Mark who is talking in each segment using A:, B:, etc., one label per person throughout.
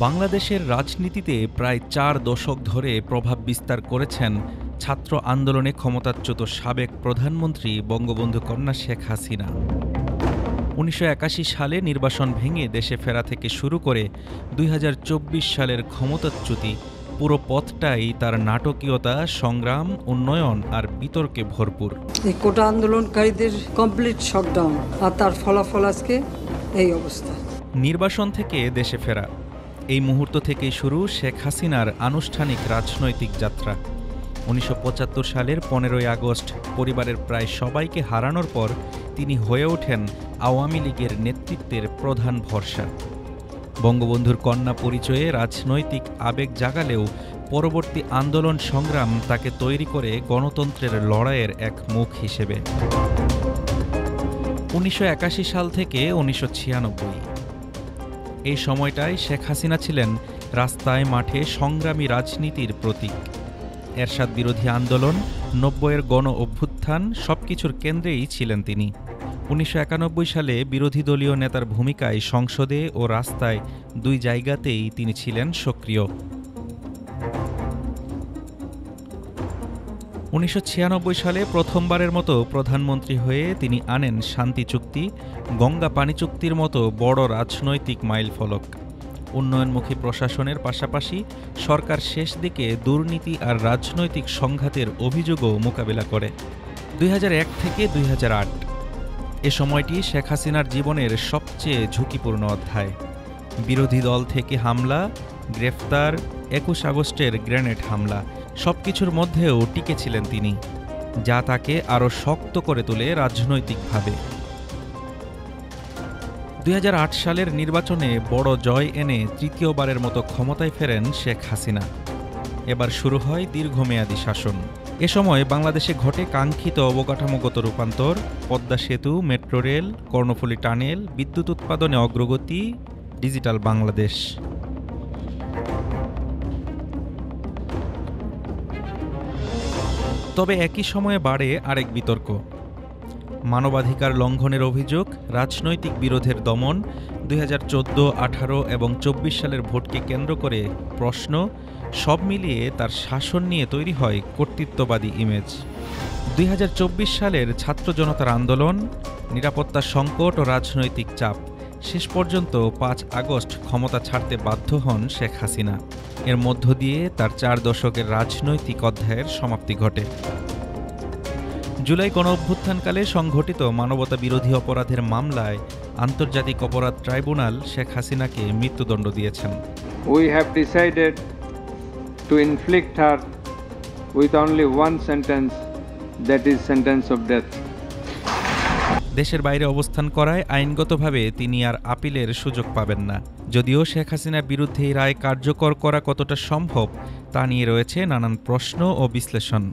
A: বাংলাদেশের রাজনীতিতে প্রায় ৪ দশক ধরে প্রভাব বিস্তার করেছেন ছাত্র আন্দোলনে ক্ষমতাচ্যুত সাবেক প্রধানমন্ত্রী বঙ্গবন্ধু কন্যা শেখ হাসিনা। ১৯৮১ সালে নির্বাসন ভেঙে দেশে ফেরা থেকে শুরু করে ২০২৪ সালের ক্ষমতাচ্যুতি, পুরো পথটাই তার নাটকীয়তা, সংগ্রাম, উন্নয়ন আর বিতর্কে ভরপুর।
B: এই কোটা আন্দোলনকারীদের কমপ্লিট শটডাউন আর তার ফলাফল আজকে এই অবস্থা।
A: নির্বাসন থেকে দেশে ফেরা, এই মুহূর্ত থেকেই শুরু শেখ হাসিনার আনুষ্ঠানিক রাজনৈতিক যাত্রা। ১৯৭৫ সালের ১৫ই আগস্ট পরিবারের প্রায় সবাইকে হারানোর পর তিনি হয়ে ওঠেন আওয়ামী লীগের নেতৃত্বের প্রধান ভরসা। বঙ্গবন্ধুর কন্যা পরিচয়ে রাজনৈতিক আবেগ জাগালেও পরবর্তী আন্দোলন সংগ্রাম তাকে তৈরি করে গণতন্ত্রের লড়াইয়ের এক মুখ হিসেবে। ১৯৮১ সাল থেকে ১৯৯৬, এই সময়টায় শেখ হাসিনা ছিলেন রাস্তায় মাঠে সংগ্রামী রাজনীতির প্রতীক। এরশাদ বিরোধী আন্দোলন, ৯০-এর গণ অভ্যুত্থান, সবকিছুর কেন্দ্রেই ছিলেন তিনি। ১৯৯১ সালে বিরোধী দলীয় নেতার ভূমিকায় সংসদে ও রাস্তায় দুই জায়গাতেই তিনি ছিলেন সক্রিয়। ১৯৯৬ সালে প্রথমবারের মতো প্রধানমন্ত্রী হয়ে তিনি আনেন শান্তি চুক্তি, গঙ্গা পানি চুক্তির মতো বড় রাজনৈতিক মাইলফলক। উন্নয়নমুখী প্রশাসনের পাশাপাশি সরকার শেষ দিকে দুর্নীতি আর রাজনৈতিক সংঘাতের অভিযোগও মোকাবিলা করে। ২০০১ থেকে ২০০৮, এ সময়টি শেখ হাসিনার জীবনের সবচেয়ে ঝুঁকিপূর্ণ অধ্যায়। বিরোধী দল থেকে হামলা, গ্রেফতার, ২১ আগস্টের গ্রেনেড হামলা, সবকিছুর মধ্যেও টিকেছিলেন তিনি, যা তাকে আরও শক্ত করে তোলে রাজনৈতিকভাবে। ২০০৮ সালের নির্বাচনে বড় জয় এনে তৃতীয়বারের মতো ক্ষমতায় ফেরেন শেখ হাসিনা। এবার শুরু হয় দীর্ঘমেয়াদী শাসন। এ সময় বাংলাদেশে ঘটে কাঙ্ক্ষিত অবকাঠামোগত রূপান্তর, পদ্মা সেতু, মেট্রো রেল, কর্ণফুলী টানেল, বিদ্যুৎ উৎপাদনে অগ্রগতি, ডিজিটাল বাংলাদেশ। তবে একই সময়ে বাড়ে আরেক বিতর্ক। মানবাধিকার লঙ্ঘনের অভিযোগ, রাজনৈতিক বিরোধের দমন, ২০১৪, ১৮ এবং ২৪ সালের ভোটকে কেন্দ্র করে প্রশ্ন, সব মিলিয়ে তার শাসন নিয়ে তৈরি হয় কর্তৃত্ববাদী ইমেজ। ২০২৪ সালের ছাত্র জনতার আন্দোলন, নিরাপত্তা সংকট ও রাজনৈতিক চাপ, শেষ পর্যন্ত ৫ আগস্ট ক্ষমতা ছাড়তে বাধ্য হন শেখ হাসিনা। এর মধ্য দিয়ে তার ৪ দশকের রাজনৈতিক অধ্যায়ের সমাপ্তি ঘটে। জুলাই গণঅভ্যুত্থানকালে সংঘটিত মানবতা বিরোধী অপরাধের মামলায় আন্তর্জাতিক অপরাধ ট্রাইব্যুনাল শেখ হাসিনাকে মৃত্যুদণ্ড দিয়েছেন।
C: We have decided to inflict her with only one sentence, that is sentence of death.
A: দেশের বাইরে অবস্থান করায় আইনগতভাবে তিনি আর আপিলের সুযোগ পাবেন না। যদিও শেখ হাসিনার বিরুদ্ধে এই রায় কার্যকর করা কতটা সম্ভব তা নিয়ে রয়েছে নানান প্রশ্ন ও বিশ্লেষণ।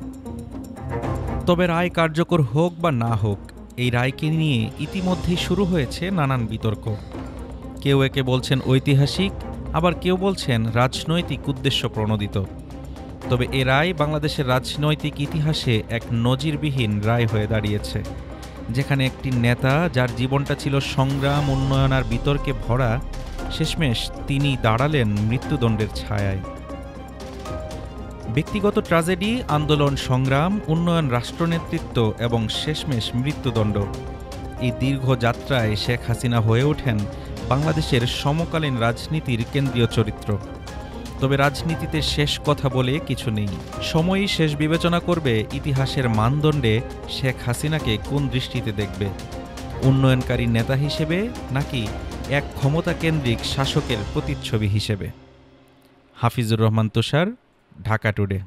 A: তবে রায় কার্যকর হোক বা না হোক, এই রায়কে নিয়ে ইতিমধ্যেই শুরু হয়েছে নানান বিতর্ক। কেউ একে বলছেন ঐতিহাসিক, আবার কেউ বলছেন রাজনৈতিক উদ্দেশ্য প্রণোদিত। তবে এ রায় বাংলাদেশের রাজনৈতিক ইতিহাসে এক নজিরবিহীন রায় হয়ে দাঁড়িয়েছে, যেখানে একটি নেতা যার জীবনটা ছিল সংগ্রাম, উন্নয়ন আর বিতর্কে ভরা, শেষমেশ তিনি দাঁড়ালেন মৃত্যুদণ্ডের ছায়ায়। ব্যক্তিগত ট্র্যাজেডি, আন্দোলন সংগ্রাম, উন্নয়ন, রাষ্ট্রনেতৃত্ব এবং শেষমেশ মৃত্যুদণ্ড, এই দীর্ঘ যাত্রায় শেখ হাসিনা হয়ে ওঠেন বাংলাদেশের সমকালীন রাজনীতির কেন্দ্রীয় চরিত্র। তবে রাজনীতিতে শেষ কথা বলে কিছু নেই। সময়ই শেষ বিবেচনা করবে ইতিহাসের মানদণ্ডে শেখ হাসিনাকে কোন দৃষ্টিতে দেখবে, উন্নয়নকারী নেতা হিসেবে নাকি এক ক্ষমতাকেন্দ্রিক শাসকের প্রতিচ্ছবি হিসেবে। হাফিজুর রহমান তুষার, ঢাকা টুডে।